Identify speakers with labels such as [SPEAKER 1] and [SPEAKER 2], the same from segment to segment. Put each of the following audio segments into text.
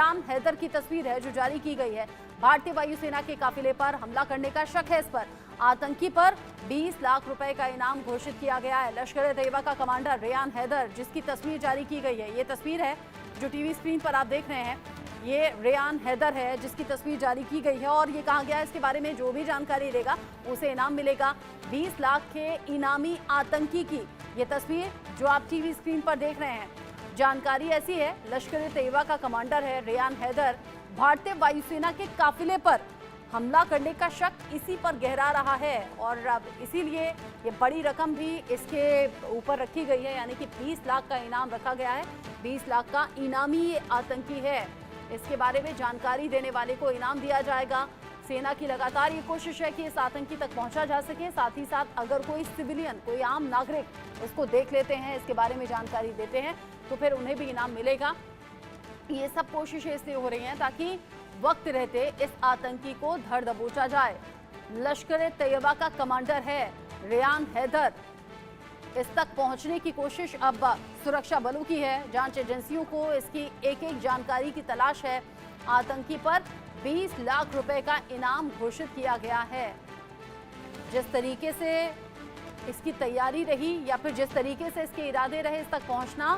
[SPEAKER 1] Ryan Haider की तस्वीर है जो जारी की गई है। भारतीय वायुसेना के काफिले पर हमला करने का शक है। इस पर आतंकी पर 20 लाख रुपए का इनाम घोषित किया गया है। लश्कर ए तैयबा का कमांडर रेयान हैदर, जिसकी तस्वीर जारी की गई है, ये तस्वीर है जो टीवी स्क्रीन पर आप देख रहे हैं। ये रेयान हैदर है जिसकी तस्वीर जारी की गई है और ये कहा गया है इसके बारे में जो भी जानकारी देगा उसे इनाम मिलेगा। 20 लाख के इनामी आतंकी की ये तस्वीर जो आप टीवी स्क्रीन पर देख रहे हैं। जानकारी ऐसी है, लश्कर ए तैयबा का कमांडर है रेयान हैदर। भारतीय वायुसेना के काफिले पर हमला करने का शक इसी पर गहरा रहा है और अब इसीलिए ये बड़ी रकम भी इसके ऊपर रखी गई है, यानी कि 20 लाख का इनाम रखा गया है। 20 लाख का इनामी ये आतंकी है। इसके बारे में जानकारी देने वाले को इनाम दिया जाएगा। सेना की लगातार ये कोशिश है कि इस आतंकी तक पहुंचा जा सके। साथ ही साथ अगर कोई सिविलियन, कोई आम नागरिक इसको देख लेते हैं, इसके बारे में जानकारी देते हैं, तो फिर उन्हें भी इनाम मिलेगा। ये सब कोशिशें इसलिए हो रही हैं ताकि वक्त रहते इस आतंकी को धर दबोचा जाए। लश्कर ए तैयबा का कमांडर है रेयान हैदर। इस तक पहुंचने की कोशिश अब सुरक्षा बलों की है। जांच एजेंसियों को इसकी एक एक जानकारी की तलाश है। आतंकी पर 20 लाख रुपए का इनाम घोषित किया गया है। जिस तरीके से इसकी तैयारी रही या फिर जिस तरीके से इसके इरादे रहे, इस तक पहुंचना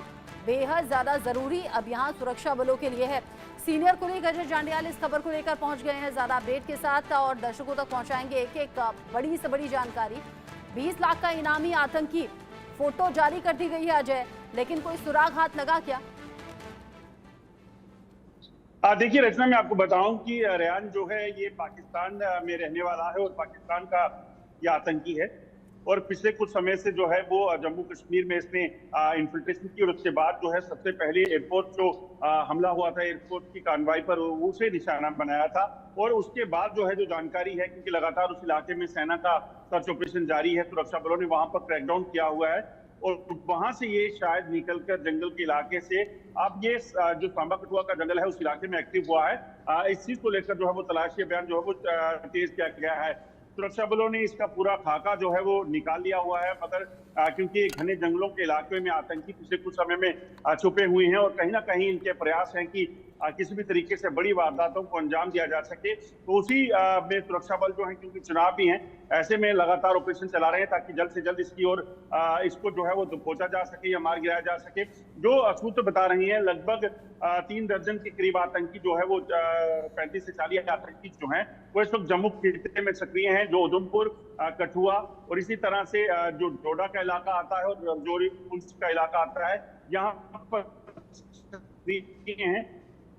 [SPEAKER 1] बेहद ज्यादा जरूरी अब यहाँ सुरक्षा बलों के लिए है। सीनियर कुलीग अजय जांडियाल इस खबर को लेकर पहुंच गए हैं ज्यादा अपडेट के साथ और दर्शकों तक पहुंचाएंगे एक एक बड़ी से बड़ी जानकारी। 20 लाख का इनामी आतंकी, फोटो जारी कर दी गई है अजय, लेकिन कोई सुराग हाथ लगा क्या?
[SPEAKER 2] देखिए रचना, मैं आपको बताऊं कि रेयान जो है ये पाकिस्तान में रहने वाला है और पाकिस्तान का ये आतंकी है और पिछले कुछ समय से जो है वो जम्मू कश्मीर में इसने इन्फिल्ट्रेशन की और उसके बाद जो है सबसे पहले एयरपोर्ट जो हमला हुआ था एयरपोर्ट की कार्रवाई पर उसे निशाना बनाया था। और उसके बाद जो है जो जानकारी है, क्योंकि लगातार उस इलाके में सेना का सर्च ऑपरेशन जारी है, सुरक्षा बलों ने वहां पर क्रैकडाउन किया हुआ है और वहां से ये शायद निकलकर जंगल के इलाके से अब ये जो सांबा कठुआ का जंगल है उस इलाके में एक्टिव हुआ है। इस चीज को लेकर जो है वो तलाशी अभियान जो है वो तेज किया गया है। सुरक्षा बलों ने इसका पूरा खाका जो है वो निकाल लिया हुआ है, मगर क्योंकि घने जंगलों के इलाके में आतंकी पिछले कुछ समय में छुपे हुए हैं और कहीं ना कहीं इनके प्रयास हैं कि किसी भी तरीके से बड़ी वारदातों को अंजाम दिया जा सके, तो उसी में सुरक्षा बल जो है, क्योंकि चुनाव भी हैं, ऐसे में लगातार ऑपरेशन चला रहे हैं ताकि जल्द से जल्द इसकी ओर इसको जो है वो पहुंचा जा सके या मार गिराया जा सके। जो सूत्र बता रही हैं, लगभग 3 दर्जन के करीब आतंकी जो है वो 35 से 40 आतंकी जो हैं वो इस वक्त जम्मू खित्ते में सक्रिय हैं, जो उधमपुर, कठुआ और इसी तरह से जो डोडा का इलाका आता है और रजौरी पुंछ का इलाका आता है, यहाँ पर हैं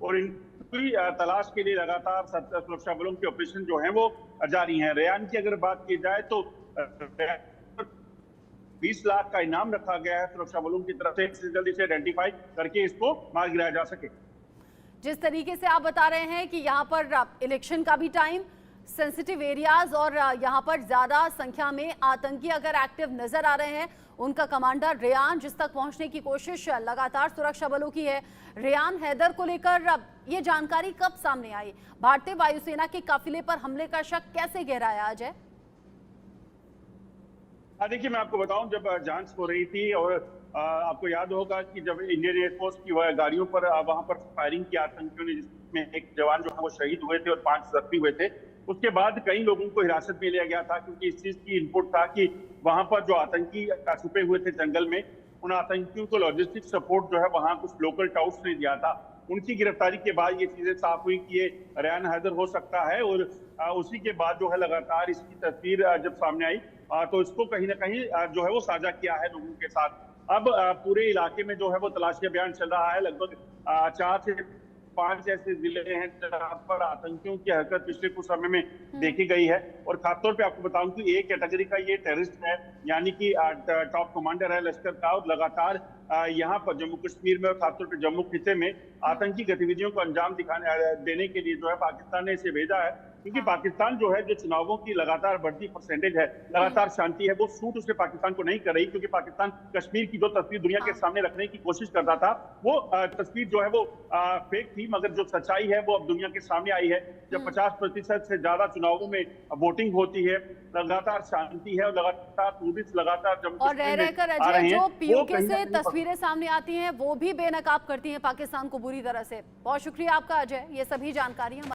[SPEAKER 2] और इनकी तलाश के लिए लगातार सुरक्षा बलों के ऑपरेशन जो हैं वो जारी हैं। रेयान की अगर बात की जाए तो 20 लाख का इनाम रखा गया है सुरक्षा बलों की तरफ से जल्दी से आइडेंटिफाई करके इसको मार गिराया जा सके।
[SPEAKER 1] जिस तरीके से आप बता रहे हैं कि यहाँ पर इलेक्शन का भी टाइम, सेंसिटिव एरियाज और यहाँ पर ज्यादा संख्या में आतंकी अगर एक्टिव नजर आ रहे हैं, उनका कमांडर रेयान जिस तक पहुंचने की कोशिश लगातार सुरक्षा बलों की है। रेयान हैदर को लेकर ये जानकारी कब सामने आई? भारतीय वायुसेना के काफिले पर हमले का शक कैसे गहराया अजय?
[SPEAKER 2] देखिए मैं आपको बताऊं, जब जांच हो रही थी और आपको याद होगा कि जब इंडियन एयरफोर्स की गाड़ियों पर वहां पर फायरिंग की आतंकियों ने, जिसमें एक जवान जो है वो शहीद हुए थे और 5 जख्मी हुए थे, उसके बाद कई लोगों को हिरासत में लिया गया था क्योंकि इस चीज की इनपुट था कि वहां पर जो आतंकी छुपे हुए थे जंगल में, उन आतंकियों को लॉजिस्टिक सपोर्ट जो है वहां कुछ लोकल टाउट्स ने दिया था। उनकी गिरफ्तारी के बाद ये चीजें साफ हुई कि ये रेयान हैदर हो सकता है और उसी के बाद जो है लगातार इसकी तस्वीर जब सामने आई तो इसको कहीं ना कहीं जो है वो साझा किया है लोगों के साथ। अब पूरे इलाके में जो है वो तलाशी अभियान चल रहा है। लगभग 4 से 5 ऐसे जिले हैं जहां पर आतंकियों की हरकत पिछले कुछ समय में देखी गई है और खासतौर पे आपको बताऊं कि एक कैटेगरी का ये टेररिस्ट है, यानी कि टॉप कमांडर है लश्कर का और लगातार यहाँ पर जम्मू कश्मीर में और खासतौर पे जम्मू खित्ते में आतंकी गतिविधियों को अंजाम देने के लिए जो है पाकिस्तान ने इसे भेजा है क्योंकि
[SPEAKER 1] हाँ।
[SPEAKER 2] पाकिस्तान जो है, जो चुनावों की लगातार बढ़ती परसेंटेज है, लगातार शांति है, वो सूट उसने पाकिस्तान को नहीं कर रही, क्योंकि पाकिस्तान कश्मीर की जो तस्वीर दुनिया के
[SPEAKER 1] हाँ।
[SPEAKER 2] सामने रखने की कोशिश करता था, वो तस्वीर जो है वो फेक थी, मगर जो सच्चाई है वो अब दुनिया के सामने आई है। जब 50% से ज्यादा चुनावों में वोटिंग होती है, लगातार शांति है और लगातार टूरिस्ट लगातार जम्मू
[SPEAKER 1] और रह
[SPEAKER 2] कश्मीर में
[SPEAKER 1] रहकर
[SPEAKER 2] आ
[SPEAKER 1] अजय
[SPEAKER 2] रहे हैं,
[SPEAKER 1] जो
[SPEAKER 2] वो
[SPEAKER 1] पीओके
[SPEAKER 2] कहीं ना
[SPEAKER 1] से
[SPEAKER 2] कहीं
[SPEAKER 1] तस्वीरें सामने आती हैं वो भी बेनकाब करती हैं पाकिस्तान को बुरी तरह से। बहुत शुक्रिया आपका अजय, ये सभी जानकारियां